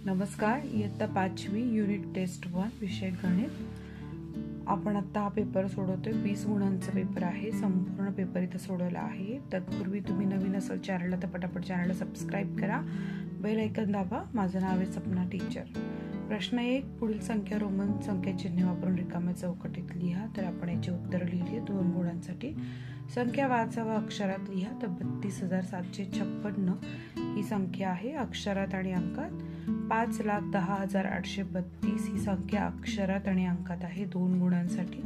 नमस्कार. इयत्ता 5वी unit taste 1 विषय गणित. आपण आता हा पेपर सोडवतोय. 20 गुणांचा पेपर आहे. संपूर्ण पेपर इथं सोडवला आहे. तत्पूर्वी तुम्ही नवीन असाल चॅनलला तर पटापट चॅनलला सबस्क्राईब करा, बेल आयकॉन दाबा. माझं नाव आहे सपना टीचर. प्रश्न 1. पुढील संख्या रोमन संख्या चिन्ह वापरून रिकाम्या चौकटीत लिहा. तर आपण याची उत्तर लिहिली 2 गुणांसाठी. संख्या वाचावा अक्षरात लिहा. तर 32,756 ही संख्या आहे अक्षरात आणि अंकात. 5,10,832 ही संख्या अक्षरात आणि अंकात आहे 2 गुणांसाठी.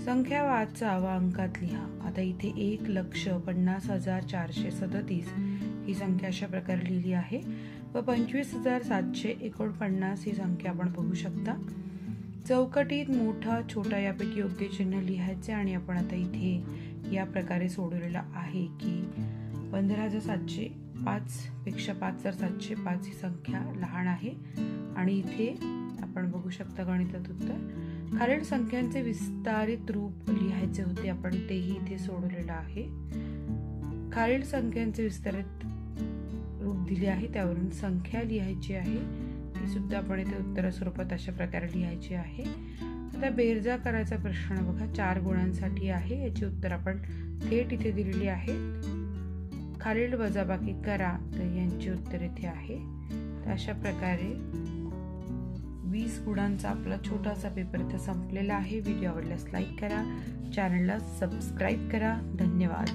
संख्या वाचावा अंकात लिहा. आता इथे 1,50,50,437 ही संख्या अशा प्रकारे लिहिली आहे व 25,749 ही संख्या आपण बघू शकता. चौकटीत मोठा छोटा यापैकी योग्य चिन्ह लिहायचे आणि आपण आता इथे या प्रकारे सोडवलेला आहे की 15,705 पेक्षा 5,705 ही संख्या लहान आहे आणि इथे आपण बघू शकता गणितात उत्तर. खालील संख्यांचे विस्तारित रूप लिहायचे होते, आपण तेही इथे सोडवलेलं आहे. खालील संख्यांचे विस्तारित रूप दिले आहे, त्यावरून संख्या लिहायची आहे. ती सुद्धा आपण इथे उत्तर स्वरूपात अशा प्रकारे लिहायची आहे. आता बेरजा करायचा प्रश्न बघा, 4 गुणांसाठी आहे. याची उत्तर आपण थेट इथे दिलेली आहेत. खालील वजाबाकी करा, तर यांची उत्तर इथे आहे. तर अशा प्रकारे 20 गुणांचा आपला छोटासा पेपर इथे संपलेला आहे. व्हिडिओ आवडल्यास लाईक करा, चॅनलला सबस्क्राईब करा. धन्यवाद.